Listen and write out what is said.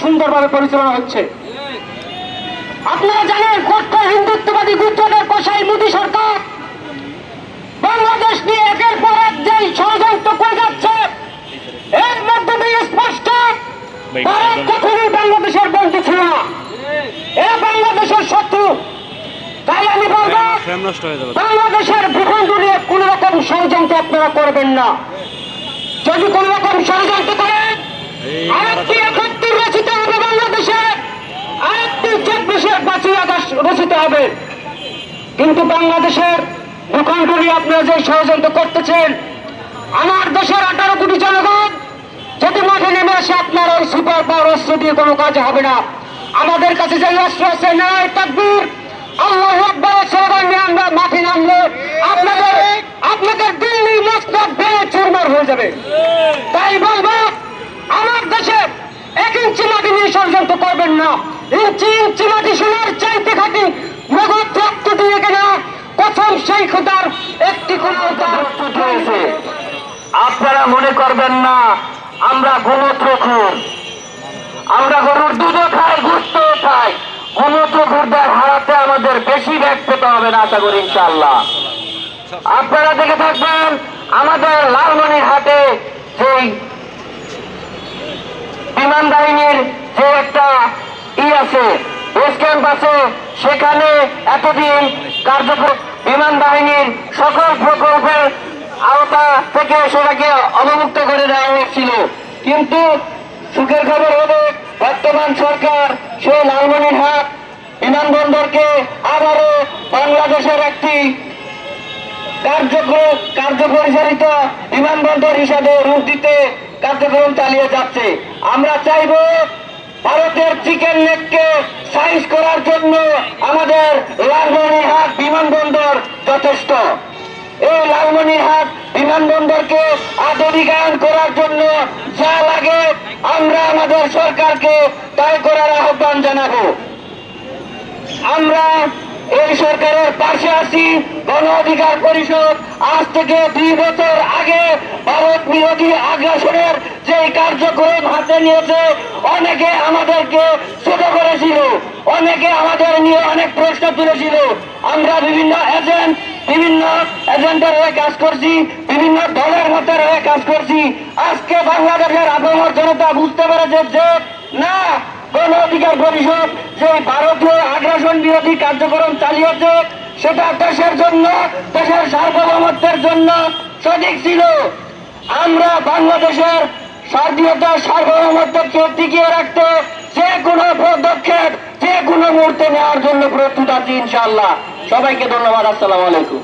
সুন্দরভাবে পরিচালনা হচ্ছে। আপনারা জানেন কট্টর হিন্দুত্ববাদী গুজরাটের কসাই মোদী সরকার বাংলাদেশ নিয়ে একের পর এক যে ষড়যন্ত্র করে যাচ্ছে, এর মধ্যে দিয়ে স্পষ্ট ভারত কখনোই বাংলাদেশের বন্ধু ছিল না, এ বাংলাদেশের শত্রু। তাই আমি বলবো বাংলাদেশের ভূখণ্ড নিয়ে কোন রকম ষড়যন্ত্র আপনারা করবেন না। যদি কোন রকম ষড়যন্ত্র করেন আরেকটি ৭১ রচিত হবে বাংলাদেশে, আরেকটি ২৪ বাঁচিয়ে রচিত হবে। কিন্তু বাংলাদেশের ভূখণ্ড নিয়ে আপনারা যে ষড়যন্ত্র করতেছেন, আমার দেশের ১৮ কোটি জনগণ যদি মাঠে নেমে আসে আপনার ওই সুপার পাওয়ার অস্ত্র দিয়ে কোনো কাজ হবে না। আমাদের কাছে যে অস্ত্র আছে নারায়ে তাকবীর, আল্লাহু আকবার স্লোগান নিয়ে আমরা মাঠে নামলে আপনাদের দিল্লি মসনদ ভেঙে চুরমার হয়ে যাবে। তাই বলবো আমার দেশে ১ ইঞ্চি মাটি নিয়ে ষড়যন্ত্র করবেন না। ইঞ্চি ইঞ্চি মাটি সোনার চাইতে খাটি নগদ রক্ত দিয়ে কেনা প্রথম সেই খোদার একটি কোনো রয়েছে। আপনারা মনে করবেন না আমরা গোমূত্রখোর, আমরা গরুর দুধও খাই, গোশতও খাই। গোমূত্রখোরদের হারাতে আমাদের বেশি ব্যাগ পেতে হবে না, আশা করি ইনশাআল্লাহ। আপনারা দেখে থাকবেন আমাদের লালমনিরহাটে সেই বিমান বাহিনীর যে একটা আছে, বেস ক্যাম্প আছে, সেখানে এতদিন কার্যকর বিমান বাহিনীর সকল প্রকল্পের আওতা থেকে সেটাকে অবমুক্ত করে দেওয়া হয়েছিল। কিন্তু সুখের খবর হলো বর্তমান সরকার সেই লালমনিরহাট বিমানবন্দরকে আবারও বাংলাদেশের একটি কার্যপরিচালিত বিমানবন্দর হিসাবে রূপ দিতে কার্যক্রম চালিয়ে যাচ্ছে। আমরা চাইব ভারতের চিকেন নেককে সাইজ করার জন্য আমাদের লালমনিরহাট বিমানবন্দর যথেষ্ট। এই লালমনিরহাট বিমানবন্দরকে আধুনিকায়ন করার জন্য যা লাগে আমরা আমাদের সরকারকে তাই করার আহ্বান জানাবো। আমরা এই সরকারের পাশে আছি। গণ অধিকার পরিষদ আজ থেকে ২ বছর আগে ভারত বিরোধী আগ্রাসনের যে কার্যক্রম হাতে নিয়েছে, অনেকে আমাদেরকে ছোট করেছিল, অনেকে আমাদের নিয়ে অনেক প্রশ্ন তুলেছিল। আমরা বিভিন্ন এজেন্টের হয়ে কাজ করছি, বিভিন্ন দলের মধ্যে হয়ে কাজ করছি। আজকে বাংলাদেশের আপামর জনতা বুঝতে পেরেছে যে না, গণ অধিকার পরিষদ যে ভারতীয় আগ্রাসন বিরোধী কার্যক্রম চালিয়েছে সেটা দেশের জন্য, দেশের সার্বভৌমত্বের জন্য সঠিক ছিল। আমরা বাংলাদেশের স্বাধীনতা সার্বভৌমত্বকে টিকিয়ে রাখতে যে কোনো পদক্ষেপ যে কোনো মুহূর্তে নেওয়ার জন্য প্রস্তুত আছি ইনশাআল্লাহ। সবাইকে ধন্যবাদ। আসসালামু আলাইকুম।